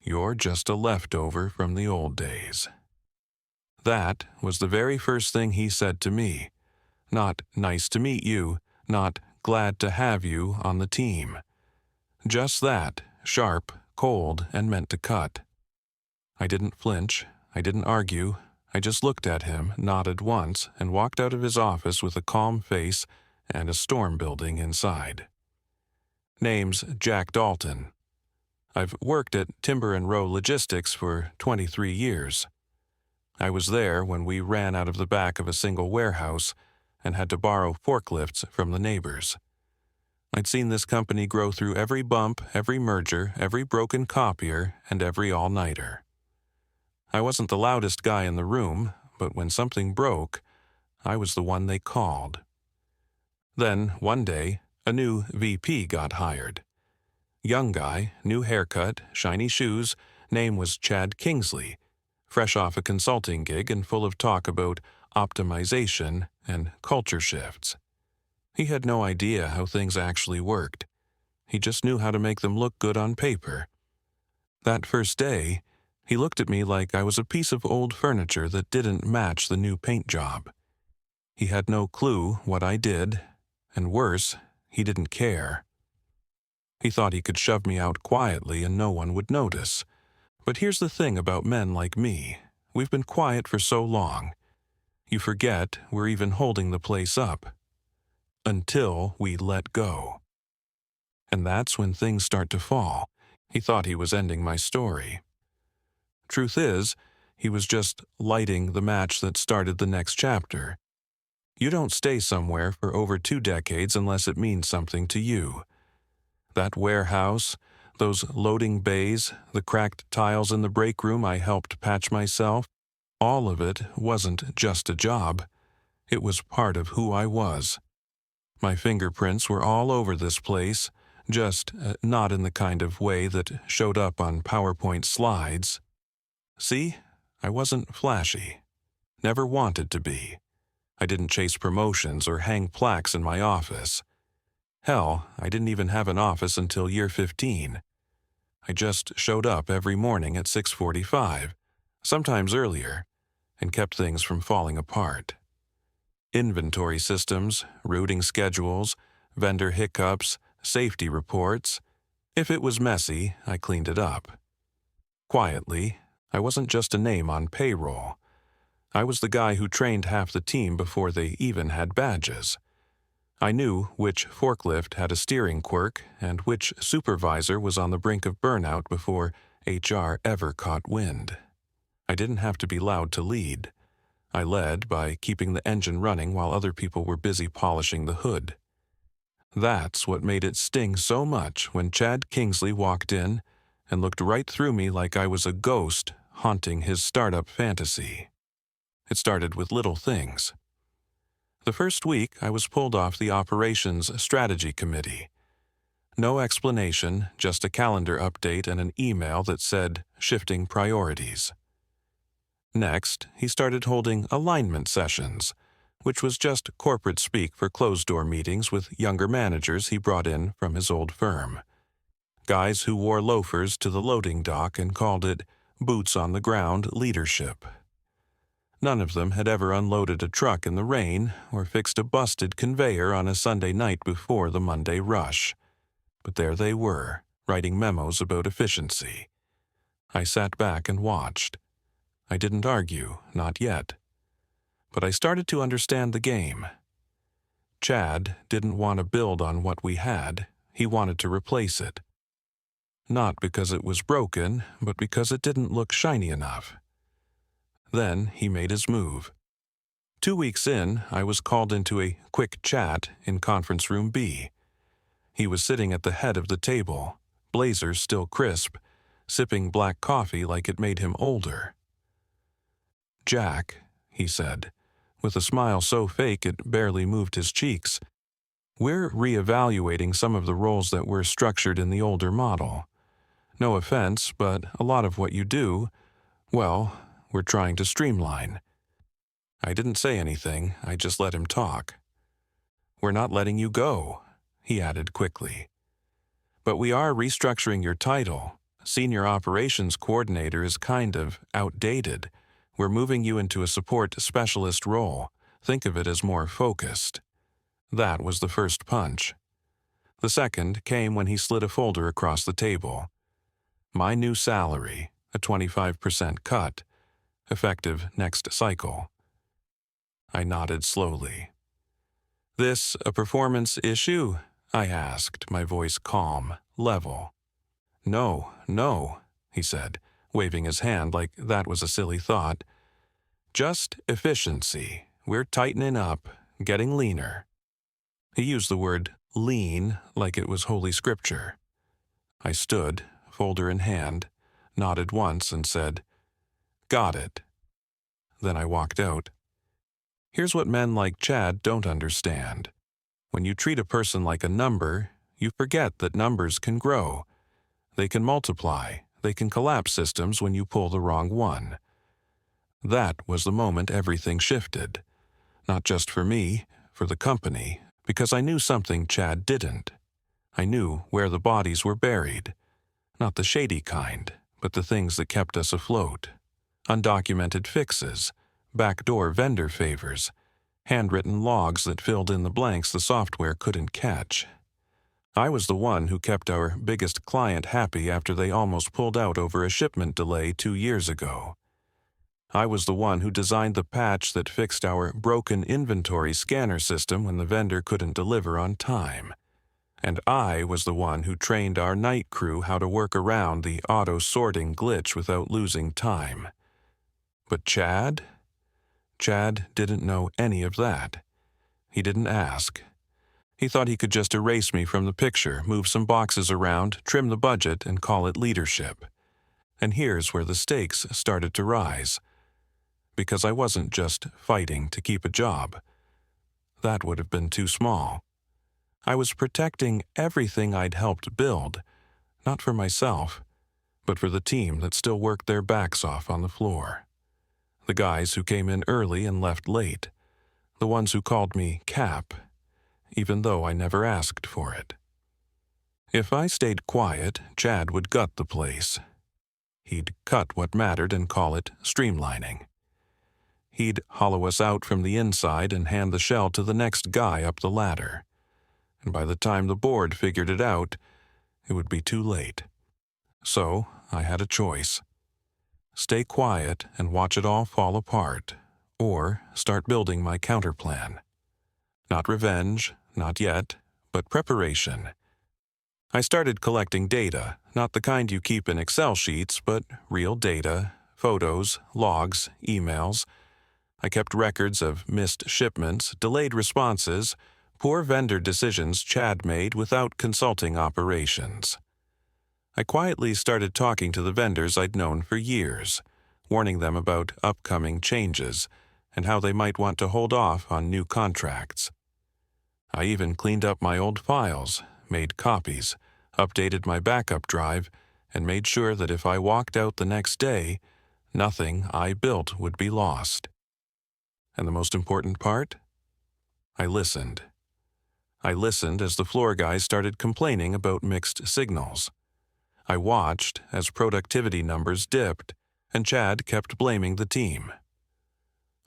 You're just a leftover from the old days. That was the very first thing he said to me. Not nice to meet you, not glad to have you on the team. Just that, sharp, cold, and meant to cut. I didn't flinch, I didn't argue, I just looked at him, nodded once, and walked out of his office with a calm face and a storm building inside. Name's Jack Dalton. I've worked at Timber and Row Logistics for 23 years. I was there when we ran out of the back of a single warehouse and had to borrow forklifts from the neighbors. I'd seen this company grow through every bump, every merger, every broken copier, and every all-nighter. I wasn't the loudest guy in the room, but when something broke, I was the one they called. Then, one day, a new VP got hired. Young guy, new haircut, shiny shoes, name was Chad Kingsley, fresh off a consulting gig and full of talk about optimization and culture shifts. He had no idea how things actually worked. He just knew how to make them look good on paper. That first day, he looked at me like I was a piece of old furniture that didn't match the new paint job. He had no clue what I did, and worse, he didn't care. He thought he could shove me out quietly and no one would notice. But here's the thing about men like me. We've been quiet for so long. You forget we're even holding the place up. Until we let go. And that's when things start to fall. He thought he was ending my story. Truth is, he was just lighting the match that started the next chapter. You don't stay somewhere for over 2 decades unless it means something to you. That warehouse, those loading bays, the cracked tiles in the break room I helped patch myself, all of it wasn't just a job. It was part of who I was. My fingerprints were all over this place, just not in the kind of way that showed up on PowerPoint slides. See, I wasn't flashy. Never wanted to be. I didn't chase promotions or hang plaques in my office. Hell, I didn't even have an office until year 15. I just showed up every morning at 6:45, sometimes earlier, and kept things from falling apart. Inventory systems, routing schedules, vendor hiccups, safety reports. If it was messy, I cleaned it up. Quietly, I wasn't just a name on payroll. I was the guy who trained half the team before they even had badges. I knew which forklift had a steering quirk and which supervisor was on the brink of burnout before HR ever caught wind. I didn't have to be loud to lead. I led by keeping the engine running while other people were busy polishing the hood. That's what made it sting so much when Chad Kingsley walked in and looked right through me like I was a ghost haunting his startup fantasy. It started with little things. The first week, I was pulled off the operations strategy committee. No explanation, just a calendar update and an email that said shifting priorities. Next, he started holding alignment sessions, which was just corporate speak for closed-door meetings with younger managers he brought in from his old firm. Guys who wore loafers to the loading dock and called it boots-on-the-ground leadership. None of them had ever unloaded a truck in the rain or fixed a busted conveyor on a Sunday night before the Monday rush. But there they were, writing memos about efficiency. I sat back and watched. I didn't argue, not yet. But I started to understand the game. Chad didn't want to build on what we had, he wanted to replace it. Not because it was broken, but because it didn't look shiny enough. Then he made his move. 2 weeks in, I was called into a quick chat in conference room B. He was sitting at the head of the table, blazer still crisp, sipping black coffee like it made him older. "Jack," he said, with a smile so fake it barely moved his cheeks, "we're reevaluating some of the roles that were structured in the older model. No offense, but a lot of what you do, well, we're trying to streamline." I didn't say anything, I just let him talk. "We're not letting you go," he added quickly. "But we are restructuring your title. Senior operations coordinator is kind of outdated. We're moving you into a support specialist role. Think of it as more focused. That was the first punch. The second came when he slid a folder across the table. My new salary, a 25% cut, effective next cycle. I nodded slowly. This a performance issue? I asked, my voice calm, level. No, he said, waving his hand like that was a silly thought. Just efficiency. We're tightening up, getting leaner. He used the word lean like it was holy scripture. I stood, folder in hand, nodded once and said, "Got it." Then I walked out. Here's what men like Chad don't understand. When you treat a person like a number, you forget that numbers can grow. They can multiply. They can collapse systems when you pull the wrong one. That was the moment everything shifted. Not just for me, for the company, because I knew something Chad didn't. I knew where the bodies were buried. Not the shady kind, but the things that kept us afloat. Undocumented fixes, backdoor vendor favors, handwritten logs that filled in the blanks the software couldn't catch. I was the one who kept our biggest client happy after they almost pulled out over a shipment delay 2 years ago. I was the one who designed the patch that fixed our broken inventory scanner system when the vendor couldn't deliver on time. And I was the one who trained our night crew how to work around the auto-sorting glitch without losing time. But Chad? Chad didn't know any of that. He didn't ask. He thought he could just erase me from the picture, move some boxes around, trim the budget, and call it leadership. And here's where the stakes started to rise. Because I wasn't just fighting to keep a job. That would have been too small. I was protecting everything I'd helped build, not for myself, but for the team that still worked their backs off on the floor. The guys who came in early and left late. The ones who called me Cap, even though I never asked for it. If I stayed quiet, Chad would gut the place. He'd cut what mattered and call it streamlining. He'd hollow us out from the inside and hand the shell to the next guy up the ladder. And by the time the board figured it out, it would be too late. So I had a choice. Stay quiet and watch it all fall apart, or start building my counterplan. Not revenge, not yet, but preparation. I started collecting data, not the kind you keep in Excel sheets, but real data, photos, logs, emails. I kept records of missed shipments, delayed responses, poor vendor decisions Chad made without consulting operations. I quietly started talking to the vendors I'd known for years, warning them about upcoming changes and how they might want to hold off on new contracts. I even cleaned up my old files, made copies, updated my backup drive, and made sure that if I walked out the next day, nothing I built would be lost. And the most important part? I listened. I listened as the floor guys started complaining about mixed signals. I watched as productivity numbers dipped, and Chad kept blaming the team.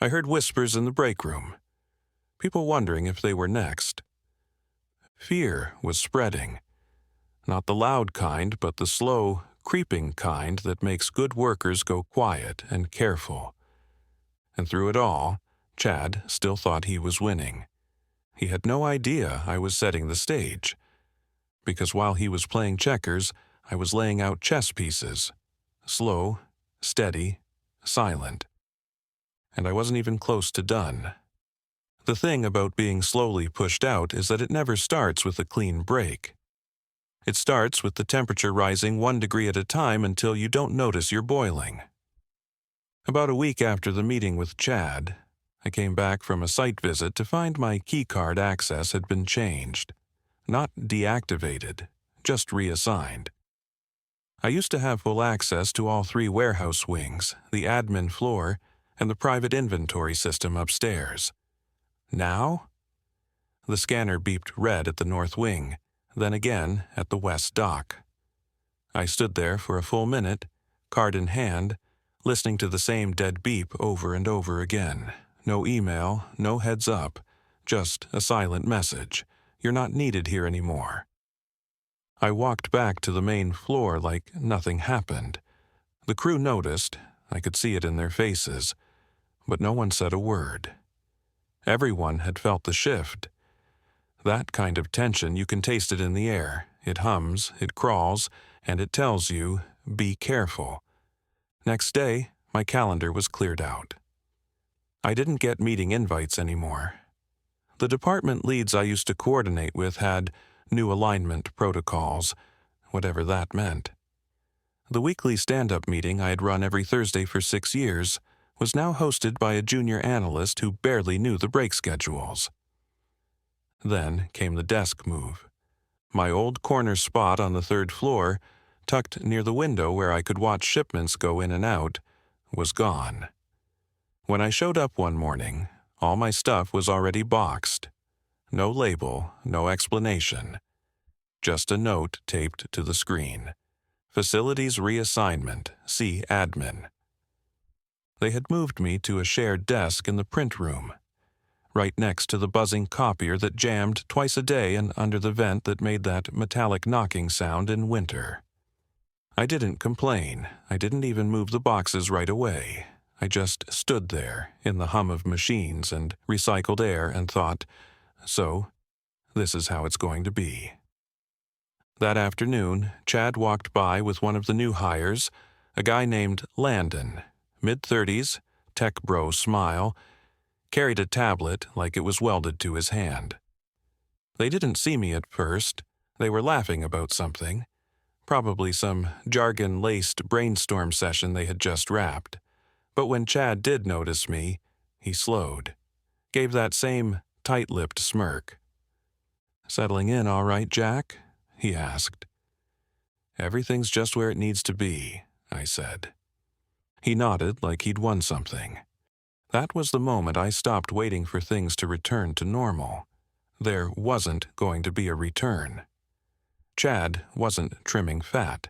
I heard whispers in the break room, people wondering if they were next. Fear was spreading. Not the loud kind, but the slow, creeping kind that makes good workers go quiet and careful. And through it all, Chad still thought he was winning. He had no idea I was setting the stage. Because while he was playing checkers, I was laying out chess pieces. Slow, steady, silent. And I wasn't even close to done. The thing about being slowly pushed out is that it never starts with a clean break. It starts with the temperature rising 1 degree at a time until you don't notice you're boiling. About a week after the meeting with Chad, I came back from a site visit to find my keycard access had been changed. Not deactivated, just reassigned. I used to have full access to all 3 warehouse wings, the admin floor, and the private inventory system upstairs. Now? The scanner beeped red at the north wing, then again at the west dock. I stood there for a full minute, card in hand, listening to the same dead beep over and over again. No email, no heads up, just a silent message. You're not needed here anymore. I walked back to the main floor like nothing happened. The crew noticed, I could see it in their faces, but no one said a word. Everyone had felt the shift. That kind of tension, you can taste it in the air. It hums, it crawls, and it tells you, be careful. Next day, my calendar was cleared out. I didn't get meeting invites anymore. The department leads I used to coordinate with had new alignment protocols, whatever that meant. The weekly stand-up meeting I had run every Thursday for 6 years was now hosted by a junior analyst who barely knew the break schedules. Then came the desk move. My old corner spot on the 3rd floor, tucked near the window where I could watch shipments go in and out, was gone. When I showed up one morning, all my stuff was already boxed. No label, no explanation. Just a note taped to the screen. Facilities reassignment, see admin. They had moved me to a shared desk in the print room, right next to the buzzing copier that jammed twice a day and under the vent that made that metallic knocking sound in winter. I didn't complain. I didn't even move the boxes right away. I just stood there in the hum of machines and recycled air and thought, so, this is how it's going to be. That afternoon, Chad walked by with one of the new hires, a guy named Landon, mid-30s, tech bro smile, carried a tablet like it was welded to his hand. They didn't see me at first. They were laughing about something, probably some jargon-laced brainstorm session they had just wrapped. But when Chad did notice me, he slowed, gave that same tight-lipped smirk. "Settling in all right, Jack?" he asked. "Everything's just where it needs to be," I said. He nodded like he'd won something. That was the moment I stopped waiting for things to return to normal. There wasn't going to be a return. Chad wasn't trimming fat.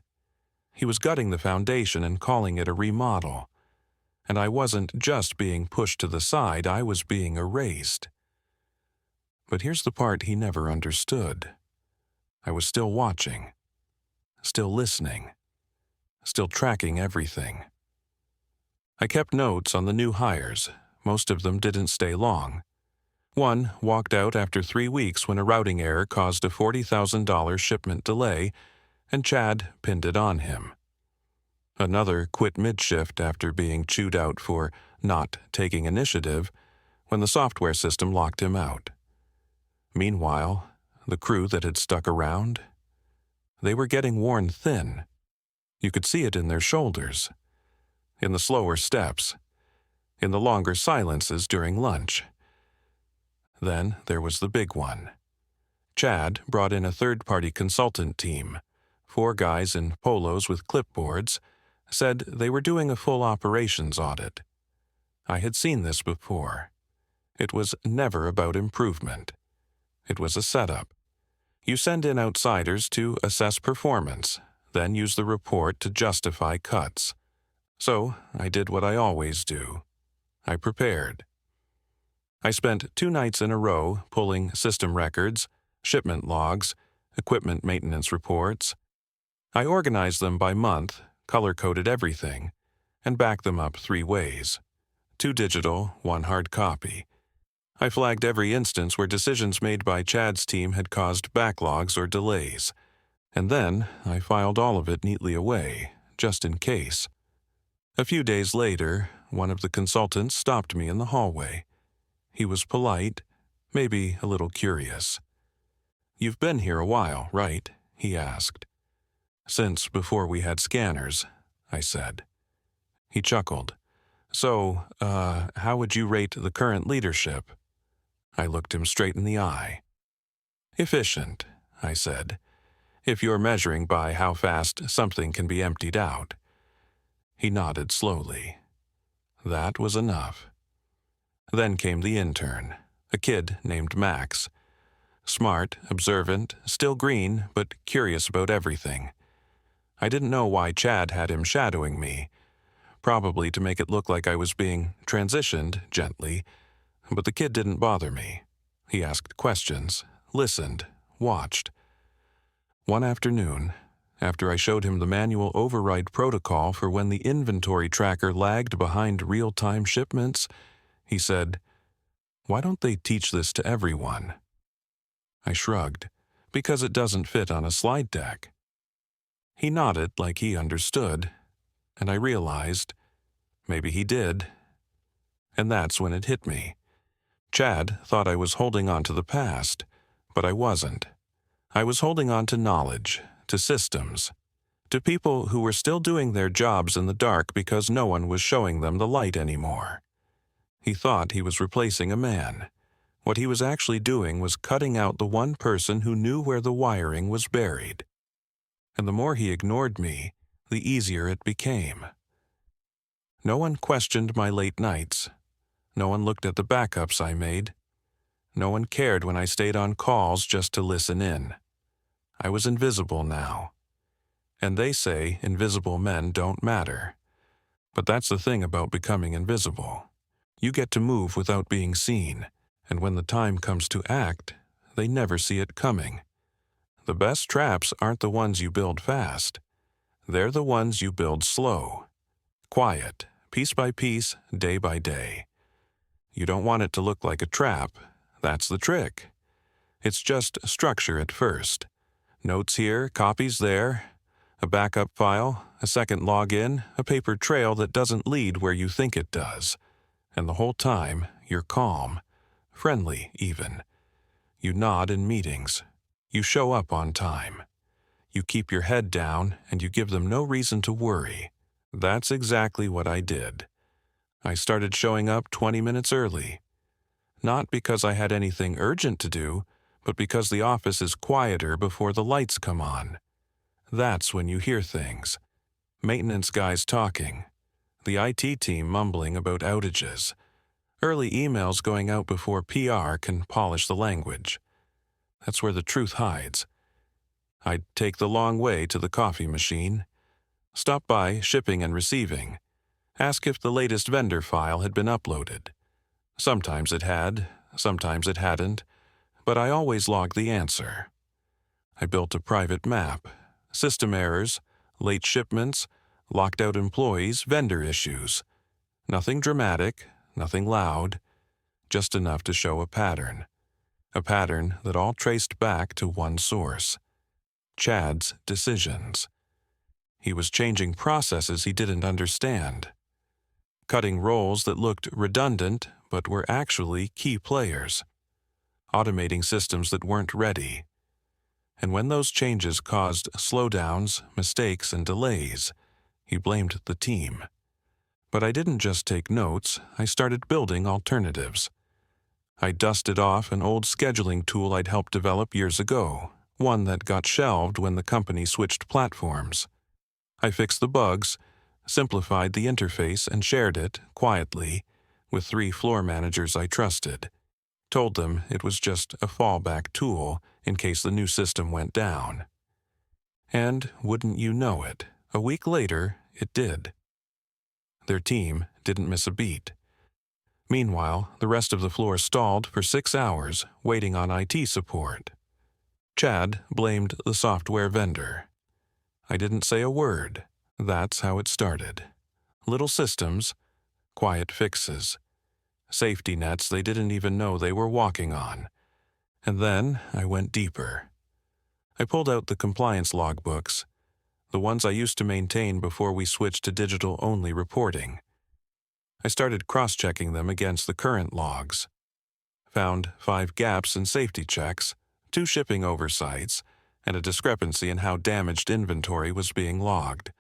He was gutting the foundation and calling it a remodel. And I wasn't just being pushed to the side, I was being erased. But here's the part he never understood. I was still watching, still listening, still tracking everything. I kept notes on the new hires. Most of them didn't stay long. One walked out after 3 weeks when a routing error caused a $40,000 shipment delay, and Chad pinned it on him. Another quit mid-shift after being chewed out for not taking initiative when the software system locked him out. Meanwhile, the crew that had stuck around, they were getting worn thin. You could see it in their shoulders, in the slower steps, in the longer silences during lunch. Then there was the big one. Chad brought in a third-party consultant team, 4 guys in polos with clipboards, said they were doing a full operations audit. I had seen this before. It was never about improvement. It was a setup. You send in outsiders to assess performance, then use the report to justify cuts. So I did what I always do. I prepared. I spent 2 nights in a row pulling system records, shipment logs, equipment maintenance reports. I organized them by month, color-coded everything, and backed them up 3 ways. 2 digital, 1 hard copy. I flagged every instance where decisions made by Chad's team had caused backlogs or delays, and then I filed all of it neatly away, just in case. A few days later, one of the consultants stopped me in the hallway. He was polite, maybe a little curious. "You've been here a while, right?" he asked. "Since before we had scanners," I said. He chuckled. "So, how would you rate the current leadership?" I looked him straight in the eye. "Efficient," I said, "if you're measuring by how fast something can be emptied out." He nodded slowly. That was enough. Then came the intern, a kid named Max. Smart, observant, still green, but curious about everything. I didn't know why Chad had him shadowing me, probably to make it look like I was being transitioned gently, but the kid didn't bother me. He asked questions, listened, watched. One afternoon, after I showed him the manual override protocol for when the inventory tracker lagged behind real-time shipments, he said, "Why don't they teach this to everyone?" I shrugged, because it doesn't fit on a slide deck. He nodded like he understood, and I realized maybe he did. And that's when it hit me. Chad thought I was holding on to the past, but I wasn't. I was holding on to knowledge, to systems, to people who were still doing their jobs in the dark because no one was showing them the light anymore. He thought he was replacing a man. What he was actually doing was cutting out the one person who knew where the wiring was buried. And the more he ignored me, the easier it became. No one questioned my late nights. No one looked at the backups I made. No one cared when I stayed on calls just to listen in. I was invisible now. And they say invisible men don't matter. But that's the thing about becoming invisible. You get to move without being seen, and when the time comes to act, they never see it coming. The best traps aren't the ones you build fast. They're the ones you build slow, quiet, piece by piece, day by day. You don't want it to look like a trap. That's the trick. It's just structure at first. Notes here, copies there, a backup file, a second login, a paper trail that doesn't lead where you think it does. And the whole time, you're calm, friendly even. You nod in meetings. You show up on time. You keep your head down and you give them no reason to worry. That's exactly what I did. I started showing up 20 minutes early. Not because I had anything urgent to do, but because the office is quieter before the lights come on. That's when you hear things. Maintenance guys talking. The IT team mumbling about outages. Early emails going out before PR can polish the language. That's where the truth hides. I'd take the long way to the coffee machine. Stop by shipping and receiving. Ask if the latest vendor file had been uploaded. Sometimes it had, sometimes it hadn't, but I always logged the answer. I built a private map. System errors, late shipments, locked out employees, vendor issues. Nothing dramatic, nothing loud, just enough to show a pattern. A pattern that all traced back to one source. Chad's decisions. He was changing processes he didn't understand. Cutting roles that looked redundant but were actually key players. Automating systems that weren't ready. And when those changes caused slowdowns, mistakes, and delays, he blamed the team. But I didn't just take notes, I started building alternatives. I dusted off an old scheduling tool I'd helped develop years ago, one that got shelved when the company switched platforms. I fixed the bugs, simplified the interface, and shared it, quietly, with 3 floor managers I trusted. Told them it was just a fallback tool in case the new system went down. And, wouldn't you know it, a week later, it did. Their team didn't miss a beat. Meanwhile, the rest of the floor stalled for 6 hours, waiting on IT support. Chad blamed the software vendor. I didn't say a word. That's how it started. Little systems, quiet fixes, safety nets they didn't even know they were walking on. And then I went deeper. I pulled out the compliance logbooks, the ones I used to maintain before we switched to digital-only reporting. I started cross-checking them against the current logs. Found 5 gaps in safety checks, 2 shipping oversights, and a discrepancy in how damaged inventory was being logged.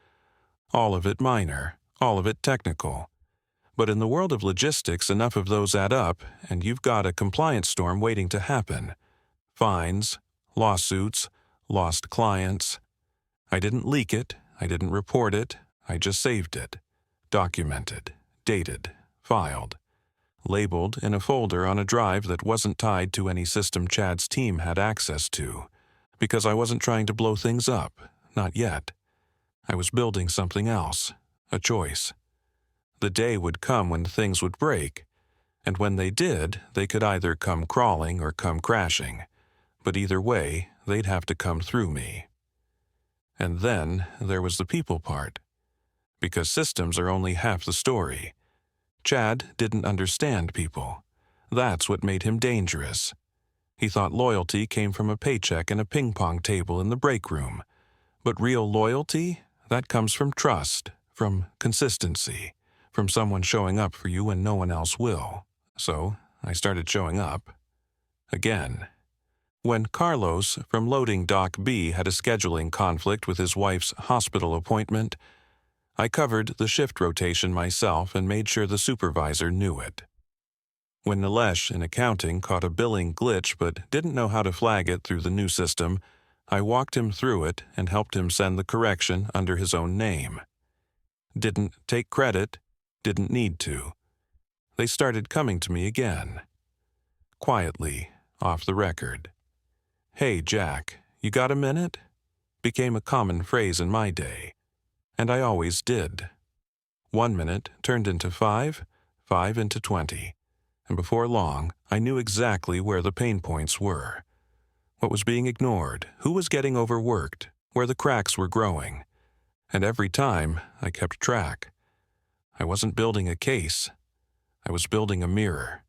All of it minor, all of it technical. But in the world of logistics, enough of those add up, and you've got a compliance storm waiting to happen. Fines, lawsuits, lost clients. I didn't leak it, I didn't report it, I just saved it. Documented, dated, filed. Labeled in a folder on a drive that wasn't tied to any system Chad's team had access to. Because I wasn't trying to blow things up, not yet. I was building something else, a choice. The day would come when things would break, and when they did, they could either come crawling or come crashing, but either way, they'd have to come through me. And then there was the people part. Because systems are only half the story. Chad didn't understand people. That's what made him dangerous. He thought loyalty came from a paycheck and a ping-pong table in the break room. But real loyalty, that comes from trust, from consistency, from someone showing up for you when no one else will. So I started showing up. Again. When Carlos from loading Dock B had a scheduling conflict with his wife's hospital appointment, I covered the shift rotation myself and made sure the supervisor knew it. When Nilesh in accounting caught a billing glitch but didn't know how to flag it through the new system, I walked him through it and helped him send the correction under his own name. Didn't take credit, didn't need to. They started coming to me again. Quietly, off the record. "Hey, Jack, you got a minute?" became a common phrase in my day. And I always did. 1 minute turned into 5, 5 into 20. And before long, I knew exactly where the pain points were. What was being ignored, who was getting overworked, where the cracks were growing. And every time, I kept track. I wasn't building a case. I was building a mirror.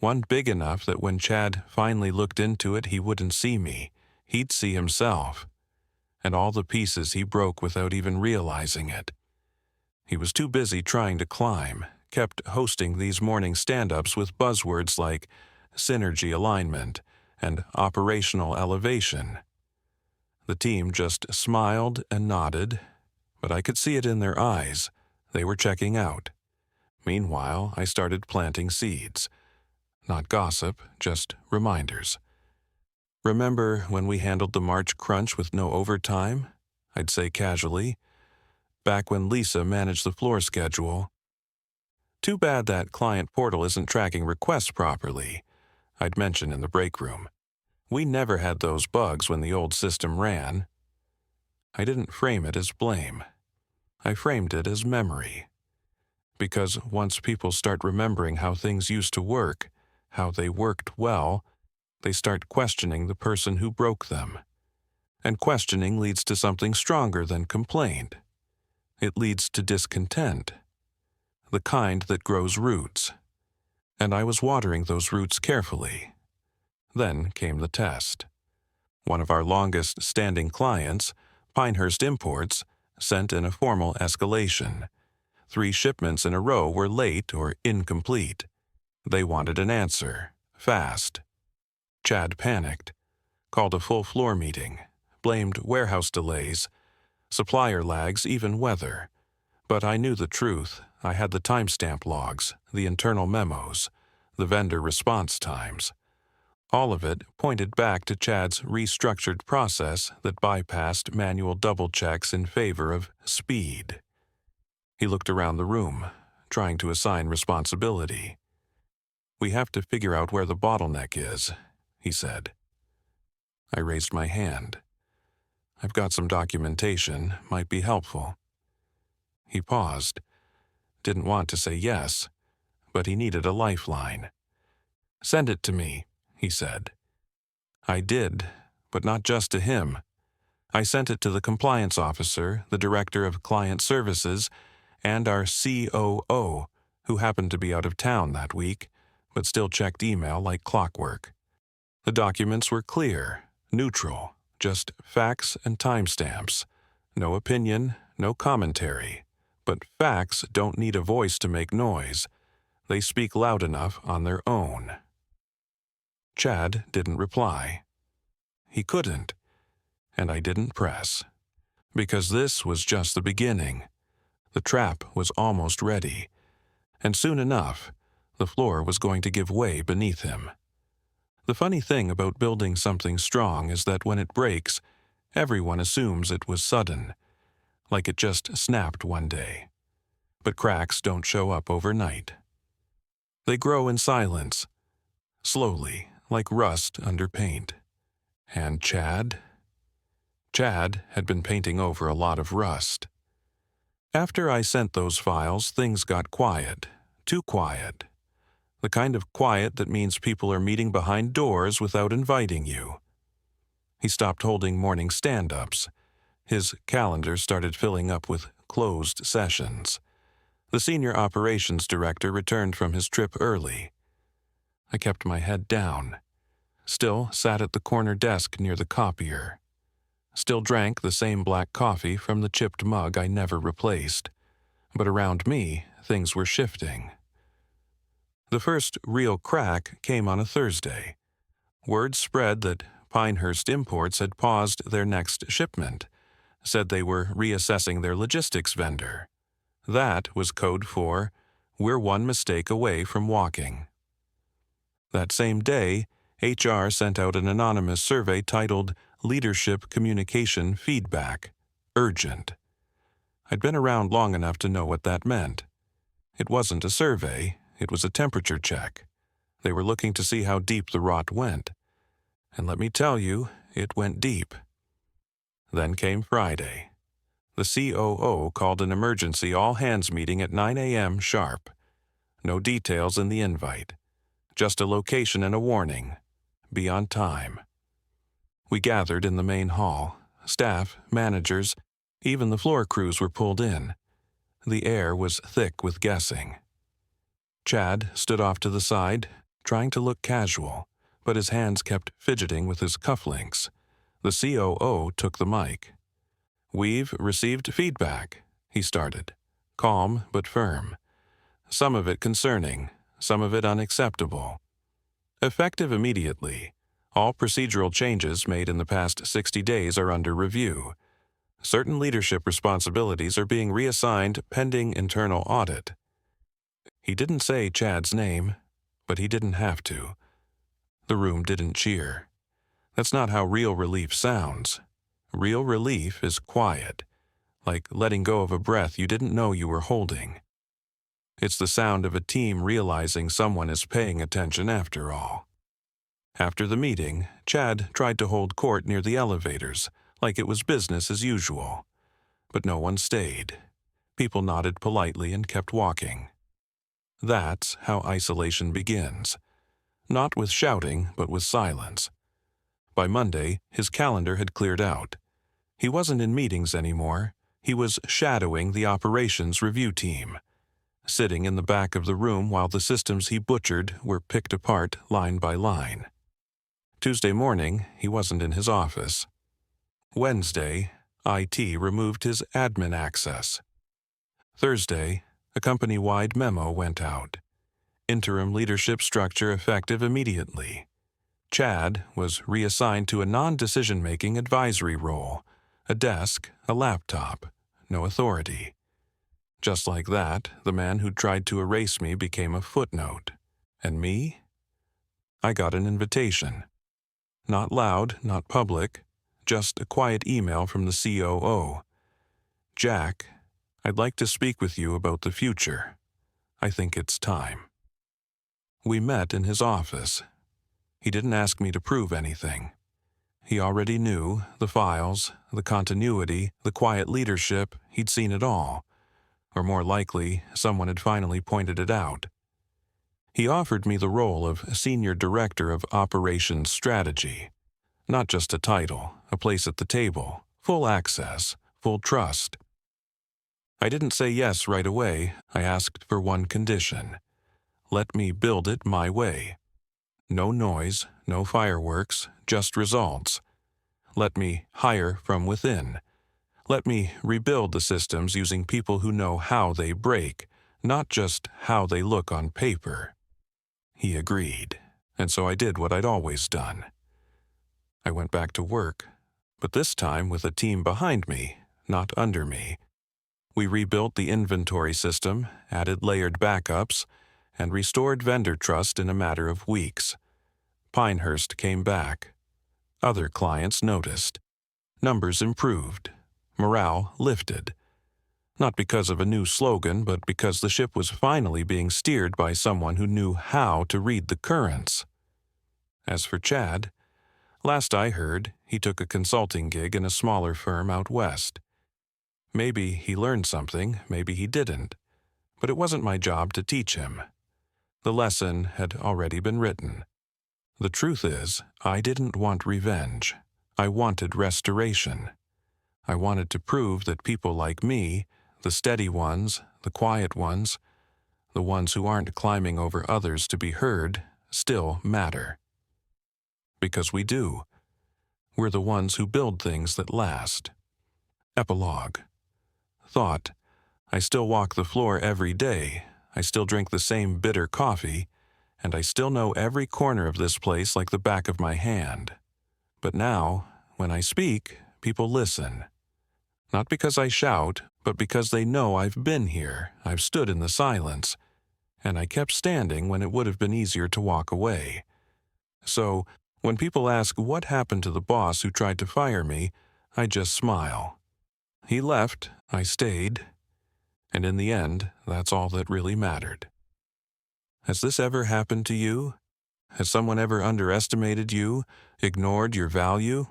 One big enough that when Chad finally looked into it, he wouldn't see me. He'd see himself. And all the pieces he broke without even realizing it. He was too busy trying to climb, kept hosting these morning stand-ups with buzzwords like synergy alignment and operational elevation. The team just smiled and nodded, but I could see it in their eyes. They were checking out. Meanwhile, I started planting seeds. Not gossip, just reminders. "Remember when we handled the March crunch with no overtime?" I'd say casually. "Back when Lisa managed the floor schedule." "Too bad that client portal isn't tracking requests properly," I'd mention in the break room. "We never had those bugs when the old system ran." I didn't frame it as blame. I framed it as memory. Because once people start remembering how things used to work, how they worked well, they start questioning the person who broke them. And questioning leads to something stronger than complaint. It leads to discontent. The kind that grows roots. And I was watering those roots carefully. Then came the test. One of our longest-standing clients, Pinehurst Imports, sent in a formal escalation. 3 shipments in a row were late or incomplete. They wanted an answer, fast. Chad panicked, called a full floor meeting, blamed warehouse delays, supplier lags, even weather. But I knew the truth. I had the timestamp logs, the internal memos, the vendor response times. All of it pointed back to Chad's restructured process that bypassed manual double checks in favor of speed. He looked around the room, trying to assign responsibility. "We have to figure out where the bottleneck is," he said. I raised my hand. "I've got some documentation, might be helpful." He paused. Didn't want to say yes, but he needed a lifeline. "Send it to me," he said. I did, but not just to him. I sent it to the compliance officer, the director of client services, and our COO, who happened to be out of town that week, but still checked email like clockwork. The documents were clear, neutral, just facts and timestamps. No opinion, no commentary. But facts don't need a voice to make noise. They speak loud enough on their own. Chad didn't reply. He couldn't. And I didn't press. Because this was just the beginning. The trap was almost ready. And soon enough, the floor was going to give way beneath him. The funny thing about building something strong is that when it breaks, everyone assumes it was sudden, like it just snapped one day. But cracks don't show up overnight. They grow in silence, slowly, like rust under paint. And Chad Chad had been painting over a lot of rust. After I sent those files, things got quiet. Too quiet. The kind of quiet that means people are meeting behind doors without inviting you. He stopped holding morning stand-ups. His calendar started filling up with closed sessions. The senior operations director returned from his trip early. I kept my head down. Still sat at the corner desk near the copier. Still drank the same black coffee from the chipped mug I never replaced. But around me, things were shifting. The first real crack came on a Thursday. Word spread that Pinehurst Imports had paused their next shipment, said they were reassessing their logistics vendor. That was code for, "We're one mistake away from walking." That same day, HR sent out an anonymous survey titled Leadership Communication Feedback, Urgent. I'd been around long enough to know what that meant. It wasn't a survey, it was a temperature check. They were looking to see how deep the rot went. And let me tell you, it went deep. Then came Friday. The COO called an emergency all-hands meeting at 9 a.m. sharp. No details in the invite. Just a location and a warning. Be on time. We gathered in the main hall. Staff, managers, even the floor crews were pulled in. The air was thick with guessing. Chad stood off to the side, trying to look casual, but his hands kept fidgeting with his cufflinks. The COO took the mic. "We've received feedback," he started, calm but firm. "Some of it concerning, some of it unacceptable. Effective immediately. All procedural changes made in the past 60 days are under review. Certain leadership responsibilities are being reassigned pending internal audit." He didn't say Chad's name, but he didn't have to. The room didn't cheer. That's not how real relief sounds. Real relief is quiet, like letting go of a breath you didn't know you were holding. It's the sound of a team realizing someone is paying attention after all. After the meeting, Chad tried to hold court near the elevators, like it was business as usual. But no one stayed. People nodded politely and kept walking. That's how isolation begins. Not with shouting, but with silence. By Monday, his calendar had cleared out. He wasn't in meetings anymore. He was shadowing the operations review team, sitting in the back of the room while the systems he butchered were picked apart line by line. Tuesday morning, he wasn't in his office. Wednesday, IT removed his admin access. Thursday, a company-wide memo went out. Interim leadership structure effective immediately. Chad was reassigned to a non-decision-making advisory role, a desk, a laptop, no authority. Just like that, the man who tried to erase me became a footnote. And me? I got an invitation. Not loud, not public, just a quiet email from the COO. "Jack, I'd like to speak with you about the future. I think it's time." We met in his office. He didn't ask me to prove anything. He already knew the files, the continuity, the quiet leadership. He'd seen it all. Or more likely, someone had finally pointed it out. He offered me the role of Senior Director of Operations Strategy. Not just a title, a place at the table, full access, full trust. I didn't say yes right away. I asked for one condition. Let me build it my way. No noise, no fireworks, just results. Let me hire from within. Let me rebuild the systems using people who know how they break, not just how they look on paper. He agreed, and so I did what I'd always done. I went back to work, but this time with a team behind me, not under me. We rebuilt the inventory system, added layered backups, and restored vendor trust in a matter of weeks. Pinehurst came back. Other clients noticed. Numbers improved. Morale lifted. Not because of a new slogan, but because the ship was finally being steered by someone who knew how to read the currents. As for Chad, Last I heard, he took a consulting gig in a smaller firm out west. Maybe he learned something, maybe he didn't, but it wasn't my job to teach him. The lesson had already been written. The truth is, I didn't want revenge. I wanted restoration. I wanted to prove that people like me, the steady ones, the quiet ones, the ones who aren't climbing over others to be heard, still matter. Because we do. We're the ones who build things that last. Epilogue. Thought. I still walk the floor every day. I still drink the same bitter coffee, and I still know every corner of this place like the back of my hand. But now, when I speak, people listen. Not because I shout, but because they know I've been here, I've stood in the silence, and I kept standing when it would have been easier to walk away. So, when people ask what happened to the boss who tried to fire me, I just smile. He left, I stayed, and in the end, that's all that really mattered. Has this ever happened to you? Has someone ever underestimated you, ignored your value?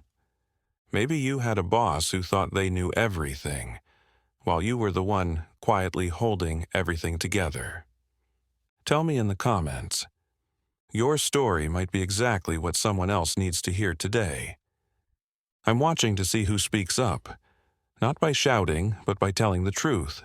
Maybe you had a boss who thought they knew everything, while you were the one quietly holding everything together. Tell me in the comments. Your story might be exactly what someone else needs to hear today. I'm watching to see who speaks up, not by shouting, but by telling the truth.